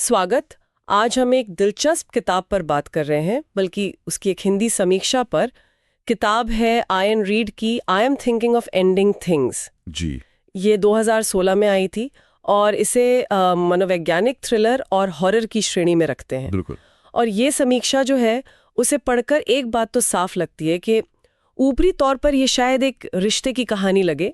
स्वागत। आज हम एक दिलचस्प किताब पर बात कर रहे हैं, बल्कि उसकी एक हिंदी समीक्षा पर। किताब है आयन रीड की I am thinking of ending things. जी। ये 2016 में आई थी और इसे मनोवैज्ञानिक थ्रिलर और हॉरर की श्रेणी में रखते हैं। बिल्कुल। और ये समीक्षा जो है उसे पढ़कर एक बात तो साफ लगती है कि ऊपरी तौर पर ये शायद एक रिश्ते की कहानी लगे।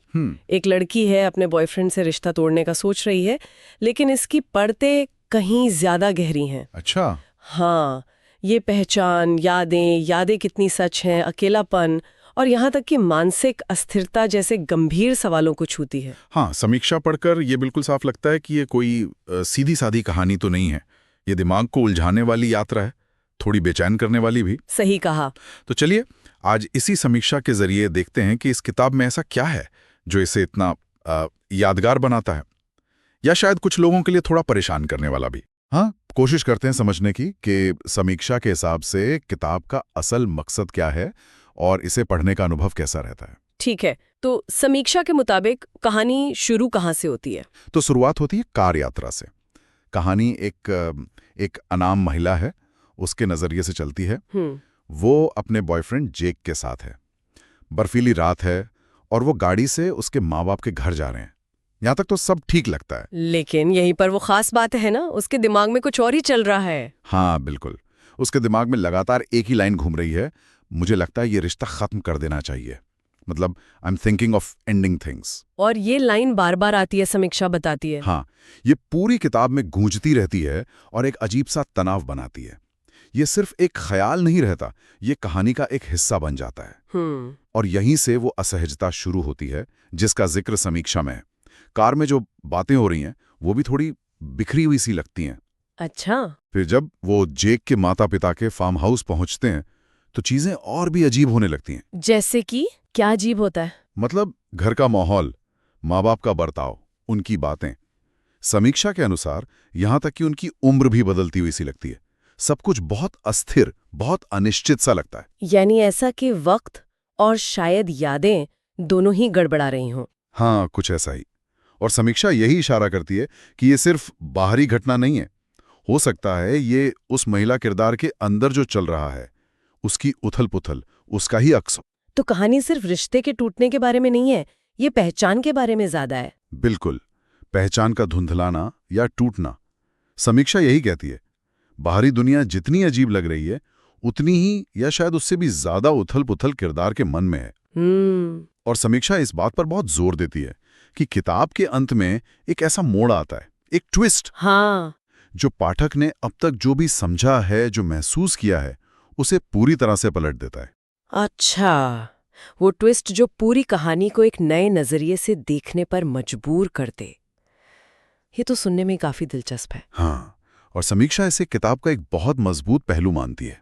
एक लड़की है अपने बॉयफ्रेंड से रिश्ता तोड़ने का सोच रही है, लेकिन इसकी परतें कहीं ज्यादा गहरी हैं। अच्छा। हाँ, ये पहचान, यादें कितनी सच हैं, अकेलापन और यहाँ तक कि मानसिक अस्थिरता जैसे गंभीर सवालों को छूती है। हाँ, समीक्षा पढ़कर ये बिल्कुल साफ लगता है कि ये कोई सीधी सादी कहानी तो नहीं है। ये दिमाग को उलझाने वाली यात्रा है, थोड़ी बेचैन करने वाली भी। सही कहा। तो चलिए आज इसी समीक्षा के जरिए देखते हैं कि इस किताब में ऐसा क्या है जो इसे इतना यादगार बनाता है, या शायद कुछ लोगों के लिए थोड़ा परेशान करने वाला भी। हाँ, कोशिश करते हैं समझने की कि समीक्षा के हिसाब से किताब का असल मकसद क्या है और इसे पढ़ने का अनुभव कैसा रहता है। ठीक है, तो समीक्षा के मुताबिक कहानी शुरू कहाँ से होती है? तो शुरुआत होती है कार यात्रा से। कहानी एक अनाम महिला है, उसके नजरिए से चलती है। वो अपने बॉयफ्रेंड जेक के साथ है। बर्फीली रात है और वो गाड़ी से उसके माँ बाप के घर जा रहे हैं। यहाँ तक तो सब ठीक लगता है, लेकिन यहीं पर वो खास बात है ना, उसके दिमाग में कुछ और ही चल रहा है। हाँ बिल्कुल। उसके दिमाग में लगातार एक ही लाइन घूम रही है, मुझे लगता है ये रिश्ता खत्म कर देना चाहिए। मतलब आई am thinking of ending things. और ये लाइन बार बार आती है, समीक्षा बताती है। हाँ, ये पूरी किताब में गूंजती रहती है और एक अजीब सा तनाव बनाती है। ये सिर्फ एक ख्याल नहीं रहता, ये कहानी का एक हिस्सा बन जाता है। और यहीं से वो असहजता शुरू होती है जिसका जिक्र समीक्षा में है। कार में जो बातें हो रही हैं वो भी थोड़ी बिखरी हुई सी लगती हैं। अच्छा। फिर जब वो जेक के माता पिता के फार्म हाउस पहुंचते हैं तो चीजें और भी अजीब होने लगती हैं। जैसे कि क्या अजीब होता है? मतलब घर का माहौल, माँ बाप का बर्ताव, उनकी बातें। समीक्षा के अनुसार यहां तक कि उनकी उम्र भी बदलती हुई सी लगती है। सब कुछ बहुत अस्थिर, बहुत अनिश्चित सा लगता है। यानी ऐसा कि वक्त और शायद यादें दोनों ही गड़बड़ा रही हों। हाँ, कुछ ऐसा ही। और समीक्षा यही इशारा करती है कि ये सिर्फ बाहरी घटना नहीं है। हो सकता है ये उस महिला किरदार के अंदर जो चल रहा है, उसकी उथल-पुथल, उसका ही अक्स हो। तो कहानी सिर्फ रिश्ते के टूटने के बारे में नहीं है, ये पहचान के बारे में ज्यादा है। बिल्कुल, पहचान का धुंधलाना या टूटना। समीक्षा यही कहती है, बाहरी दुनिया जितनी अजीब लग रही है, उतनी ही या शायद उससे भी ज्यादा उथल-पुथल किरदार के मन में है। और समीक्षा इस बात पर बहुत जोर देती है कि किताब के अंत में एक ऐसा मोड़ आता है, एक ट्विस्ट। हाँ। जो पाठक ने अब तक जो भी समझा है, जो महसूस किया है, उसे पूरी तरह से पलट देता है। अच्छा, वो ट्विस्ट जो पूरी कहानी को एक नए नजरिए से देखने पर मजबूर कर दे। ये तो सुनने में काफी दिलचस्प है। हाँ, और समीक्षा इसे किताब का एक बहुत मजबूत पहलू मानती है।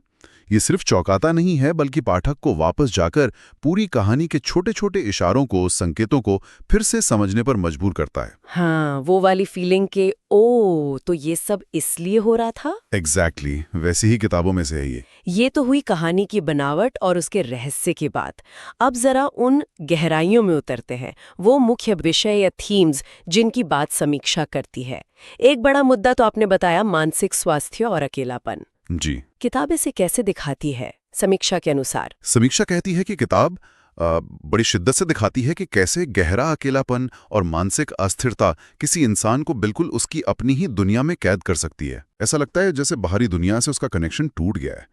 ये सिर्फ चौंकाता नहीं है, बल्कि पाठक को वापस जाकर पूरी कहानी के छोटे छोटे इशारों को, संकेतों को फिर से समझने पर मजबूर करता है। हाँ, वो वाली फीलिंग के ओ तो ये सब इसलिए हो रहा था। एग्जैक्टली, वैसी ही किताबों में से है ये। ये तो हुई कहानी की बनावट और उसके रहस्य की बात। अब जरा उन गहराइयों में उतरते हैं, वो मुख्य विषय या थीम्स जिनकी बात समीक्षा करती है। एक बड़ा मुद्दा तो आपने बताया, मानसिक स्वास्थ्य और अकेलापन। जी। किताब इसे कैसे दिखाती है समीक्षा के अनुसार? समीक्षा कहती है कि किताब बड़ी शिद्दत से दिखाती है कि कैसे गहरा अकेलापन और मानसिक अस्थिरता किसी इंसान को बिल्कुल उसकी अपनी ही दुनिया में कैद कर सकती है। ऐसा लगता है जैसे बाहरी दुनिया से उसका कनेक्शन टूट गया है।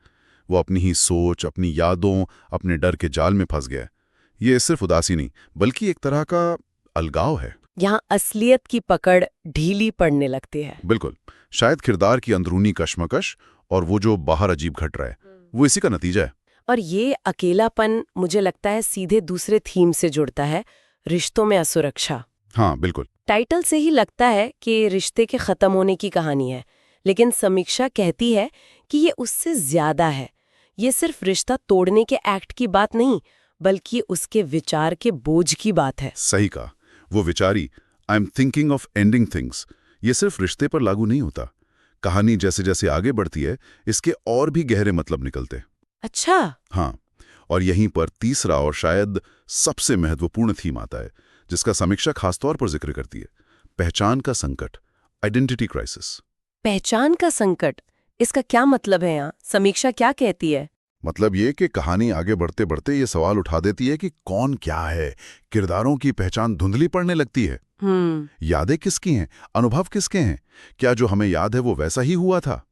वो अपनी ही सोच, अपनी यादों, अपने डर के जाल में फंस गया है। ये सिर्फ उदासी नहीं, बल्कि एक तरह का अलगाव है। यहाँ असलियत की पकड़ ढीली पड़ने लगती है। बिल्कुल, शायद किरदार की अंदरूनी कश्मकश और वो जो बाहर अजीब घट रहा है, वो इसी का नतीजा है। और ये अकेलापन मुझे लगता है सीधे दूसरे थीम से जुड़ता है, रिश्तों में असुरक्षा। हाँ बिल्कुल। टाइटल से ही लगता है कि रिश्ते के खत्म होने की कहानी है, लेकिन समीक्षा कहती है कि ये उससे ज्यादा है। ये सिर्फ रिश्ता तोड़ने के एक्ट की बात नहीं, बल्कि उसके विचार के बोझ की बात है। सही कहा। वो विचारी आई am thinking of ending things, ये सिर्फ रिश्ते पर लागू नहीं होता। कहानी जैसे जैसे आगे बढ़ती है, इसके और भी गहरे मतलब निकलते हैं। अच्छा। हाँ, और यहीं पर तीसरा और शायद सबसे महत्वपूर्ण थीम आता है, जिसका समीक्षा खासतौर पर जिक्र करती है, पहचान का संकट, आइडेंटिटी क्राइसिस। पहचान का संकट, इसका क्या मतलब है यहाँ? समीक्षा क्या कहती है? मतलब ये कि कहानी आगे बढ़ते बढ़ते ये सवाल उठा देती है कि कौन क्या है। किरदारों की पहचान धुंधली पड़ने लगती है। यादें किसकी हैं, अनुभव किसके हैं, क्या जो हमें याद है वो वैसा ही हुआ था?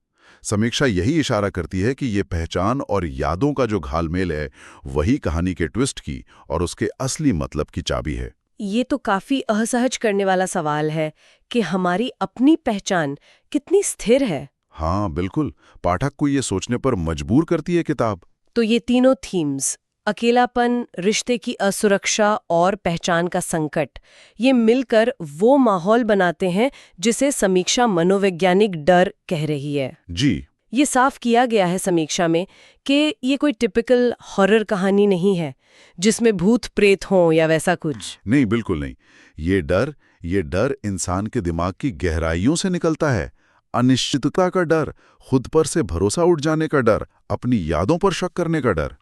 समीक्षा यही इशारा करती है कि ये पहचान और यादों का जो घालमेल है वही कहानी के ट्विस्ट की और उसके असली मतलब की चाबी है। ये तो काफी असहज करने वाला सवाल है कि हमारी अपनी पहचान कितनी स्थिर है। हाँ बिल्कुल, पाठक को ये सोचने पर मजबूर करती है किताब। तो ये तीनों थीम्स, अकेलापन, रिश्ते की असुरक्षा और पहचान का संकट, ये मिलकर वो माहौल बनाते हैं जिसे समीक्षा मनोवैज्ञानिक डर कह रही है। जी। ये साफ किया गया है समीक्षा में कि ये कोई टिपिकल हॉरर कहानी नहीं है जिसमें भूत प्रेत हों या वैसा कुछ। नहीं, बिल्कुल नहीं। ये डर इंसान के दिमाग की गहराइयों से निकलता है। अनिश्चितता का डर, खुद पर से भरोसा उठ जाने का डर, अपनी यादों पर शक करने का डर।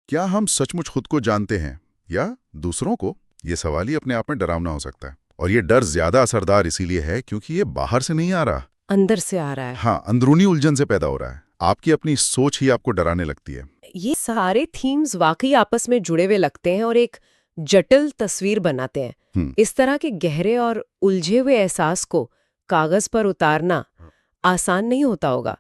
क्या हम सचमुच खुद को जानते हैं या दूसरों को? ये सवाल ही अपने आप में डरावना हो सकता है। और ये डर ज्यादा असरदार इसीलिए है क्योंकि ये बाहर से नहीं आ रहा, अंदर से आ रहा है। हाँ, अंदरूनी उलझन से पैदा हो रहा है। आपकी अपनी सोच ही आपको डराने लगती है। ये सारे थीम्स वाकई आपस में जुड़े हुए लगते हैं और एक जटिल तस्वीर बनाते हैं। इस तरह के गहरे और उलझे हुए एहसास को कागज पर उतारना आसान नहीं होता होगा।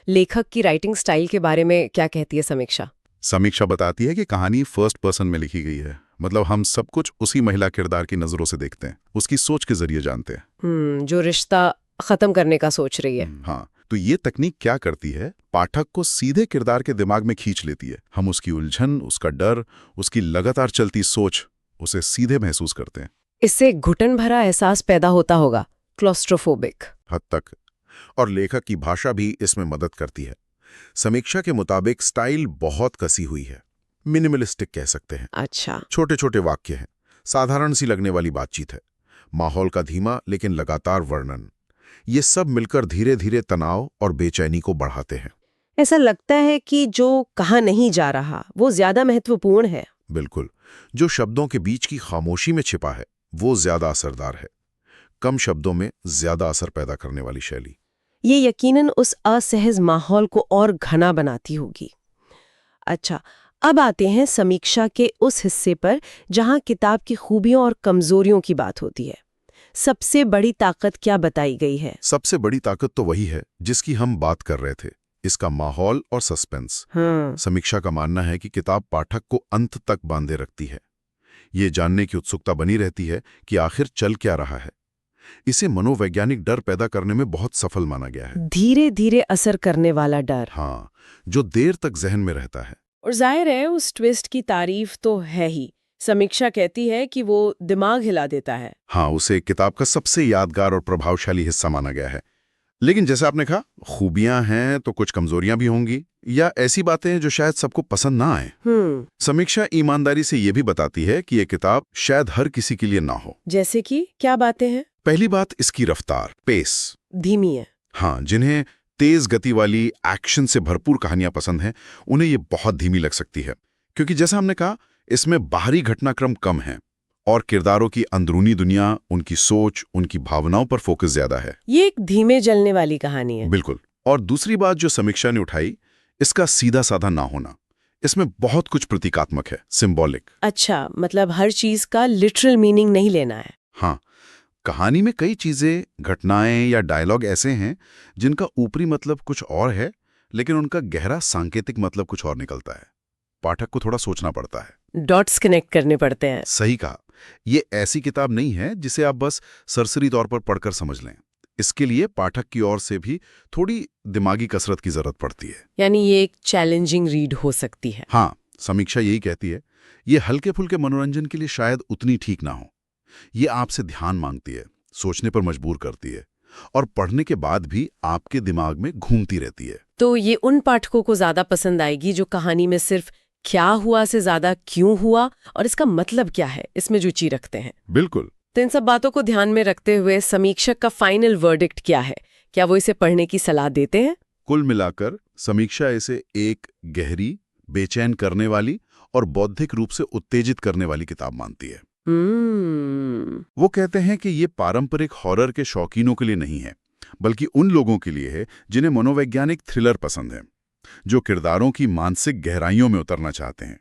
लेखक की राइटिंग स्टाइल के बारे में क्या कहती है समीक्षा? समीक्षा बताती है कि कहानी फर्स्ट पर्सन में लिखी गई है। मतलब हम सब कुछ उसी महिला किरदार की नजरों से देखते हैं, उसकी सोच के जरिए जानते हैं। जो रिश्ता खत्म करने का सोच रही है। हाँ, तो ये तकनीक क्या करती है, पाठक को सीधे किरदार के दिमाग में खींच लेती है। हम उसकी उलझन, उसका डर, उसकी लगातार चलती सोच, उसे सीधे महसूस करते हैं। इससे घुटन भरा एहसास पैदा होता होगा, क्लॉस्ट्रोफोबिक हद तक। और लेखक की भाषा भी इसमें मदद करती है। समीक्षा के मुताबिक स्टाइल बहुत कसी हुई है, मिनिमलिस्टिक कह सकते हैं। अच्छा। छोटे छोटे वाक्य हैं, साधारण सी लगने वाली बातचीत है, माहौल का धीमा लेकिन लगातार वर्णन। ये सब मिलकर धीरे धीरे तनाव और बेचैनी को बढ़ाते हैं। ऐसा लगता है कि जो कहा नहीं जा रहा वो ज्यादा महत्वपूर्ण है। बिल्कुल, जो शब्दों के बीच की खामोशी में छिपा है वो ज्यादा असरदार है। कम शब्दों में ज्यादा असर पैदा करने वाली शैली। ये यकीनन उस असहज माहौल को और घना बनाती होगी। अच्छा, अब आते हैं समीक्षा के उस हिस्से पर जहां किताब की खूबियों और कमजोरियों की बात होती है। सबसे बड़ी ताकत क्या बताई गई है? सबसे बड़ी ताकत तो वही है जिसकी हम बात कर रहे थे, इसका माहौल और सस्पेंस। समीक्षा का मानना है कि किताब पाठक को अंत तक बांधे रखती है। ये जानने की उत्सुकता बनी रहती है कि आखिर चल क्या रहा है। इसे मनोवैज्ञानिक डर पैदा करने में बहुत सफल माना गया है। धीरे धीरे असर करने वाला डर। हाँ, जो देर तक जहन में रहता है। और जाहिर है उस ट्विस्ट की तारीफ तो है ही। समीक्षा कहती है कि वो दिमाग हिला देता है। हाँ, उसे किताब का सबसे यादगार और प्रभावशाली हिस्सा माना गया है। लेकिन जैसे आपने कहा, खूबियां हैं तो कुछ कमजोरियां भी होंगी, या ऐसी बातें हैं जो शायद सबको पसंद ना आए। समीक्षा ईमानदारी से ये भी बताती है कि ये किताब शायद हर किसी के लिए ना हो। जैसे कि क्या बातें हैं? पहली बात, इसकी रफ्तार, पेस धीमी है। हाँ, जिन्हें तेज गति वाली एक्शन से भरपूर कहानियां पसंद हैं, उन्हें ये बहुत धीमी लग सकती है। क्योंकि जैसा हमने कहा, इसमें बाहरी घटनाक्रम कम है और किरदारों की अंदरूनी दुनिया, उनकी सोच, उनकी भावनाओं पर फोकस ज्यादा है। ये एक धीमे जलने वाली कहानी है। बिल्कुल। और दूसरी बात जो समीक्षा ने उठाई, इसका सीधा साधा ना होना। इसमें बहुत कुछ प्रतीकात्मक है, सिंबॉलिक। अच्छा, मतलब हर चीज का लिटरल मीनिंग नहीं लेना है। हाँ, कहानी में कई चीजें, घटनाएं या डायलॉग ऐसे हैं जिनका ऊपरी मतलब कुछ और है, लेकिन उनका गहरा सांकेतिक मतलब कुछ और निकलता है। पाठक को थोड़ा सोचना पड़ता है, डॉट्स कनेक्ट करने पड़ते हैं। सही कहा। ये ऐसी किताब नहीं है जिसे आप बस सरसरी तौर पर पढ़कर समझ लें। इसके लिए पाठक की ओर से भी थोड़ी दिमागी कसरत की जरूरत पड़ती है। यानी ये एक चैलेंजिंग रीड हो सकती है। हाँ, समीक्षा यही कहती है, ये हल्के फुल्के मनोरंजन के लिए शायद उतनी ठीक ना हो। ये आपसे ध्यान मांगती है, सोचने पर मजबूर करती है और पढ़ने के बाद भी आपके दिमाग में घूमती रहती है। तो ये उन पाठकों को ज्यादा पसंद आएगी जो कहानी में सिर्फ क्या हुआ से ज्यादा क्यों हुआ और इसका मतलब क्या है, इसमें रुचि रखते हैं। बिल्कुल। तो इन सब बातों को ध्यान में रखते हुए समीक्षक का फाइनल वर्डिक्ट क्या है? क्या वो इसे पढ़ने की सलाह देते हैं? कुल मिलाकर समीक्षा इसे एक गहरी, बेचैन करने वाली और बौद्धिक रूप से उत्तेजित करने वाली किताब मानती है। वो कहते हैं कि ये पारंपरिक हॉरर के शौकीनों के लिए नहीं है, बल्कि उन लोगों के लिए है जिन्हें मनोवैज्ञानिक थ्रिलर पसंद है, जो किरदारों की मानसिक गहराइयों में उतरना चाहते हैं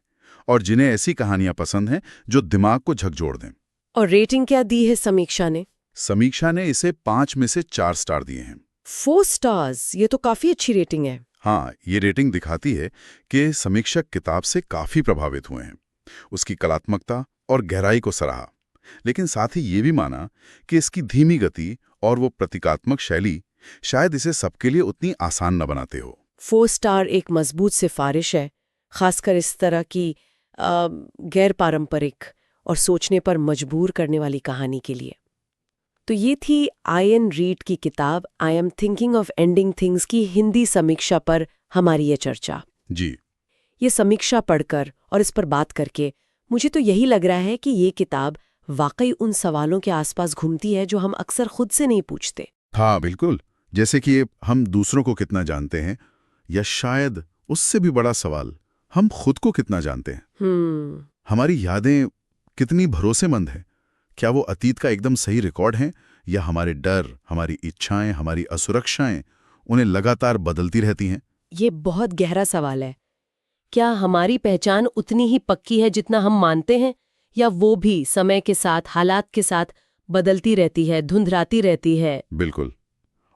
और जिन्हें ऐसी कहानियां पसंद हैं जो दिमाग को झकझोर दें। और रेटिंग क्या दी है समीक्षा ने? समीक्षा ने इसे 5 में से 4 स्टार दिए हैं। 4 स्टार्स, ये तो काफी अच्छी रेटिंग है। हाँ, ये रेटिंग दिखाती है कि समीक्षक किताब से काफी प्रभावित हुए हैं, उसकी कलात्मकता और गहराई को सराहा, लेकिन साथ ही ये भी माना कि इसकी धीमी गति और वो प्रतीकात्मक शैली शायद इसे सबके लिए उतनी आसान न बनाते हो। 4 स्टार एक मजबूत सिफारिश है, खासकर इस तरह की गैर पारंपरिक और सोचने पर मजबूर करने वाली कहानी के लिए। तो ये थी आयन रीड की किताब आई am thinking of ending things की हिंदी समीक्षा पर हमारी ये चर्चा। जी, ये समीक्षा पढ़कर और इस पर बात करके मुझे तो यही लग रहा है कि ये किताब वाकई उन सवालों के आसपास घूमती है जो हम अक्सर खुद से नहीं पूछते। हाँ बिल्कुल, जैसे कि हम दूसरों को कितना जानते हैं, या शायद उससे भी बड़ा सवाल, हम खुद को कितना जानते हैं। हमारी यादें कितनी भरोसेमंद हैं? क्या वो अतीत का एकदम सही रिकॉर्ड हैं, या हमारे डर, हमारी इच्छाएं, हमारी असुरक्षाएं उन्हें लगातार बदलती रहती हैं? ये बहुत गहरा सवाल है। क्या हमारी पहचान उतनी ही पक्की है जितना हम मानते हैं, या वो भी समय के साथ, हालात के साथ बदलती रहती है, धुंधराती रहती है? बिल्कुल।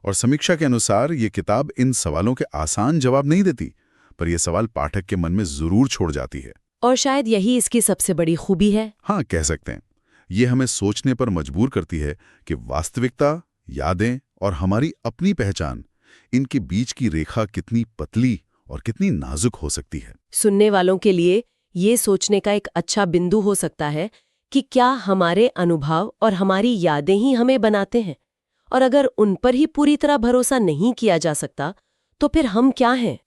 और समीक्षा के अनुसार ये किताब इन सवालों के आसान जवाब नहीं देती, पर यह सवाल पाठक के मन में जरूर छोड़ जाती है। और शायद यही इसकी सबसे बड़ी खूबी है। हाँ, कह सकते हैं। ये हमें सोचने पर मजबूर करती है कि वास्तविकता, यादें और हमारी अपनी पहचान, इनके बीच की रेखा कितनी पतली और कितनी नाजुक हो सकती है। सुनने वालों के लिए ये सोचने का एक अच्छा बिंदु हो सकता है कि क्या हमारे अनुभव और हमारी यादें ही हमें बनाते हैं, और अगर उन पर ही पूरी तरह भरोसा नहीं किया जा सकता तो फिर हम क्या हैं?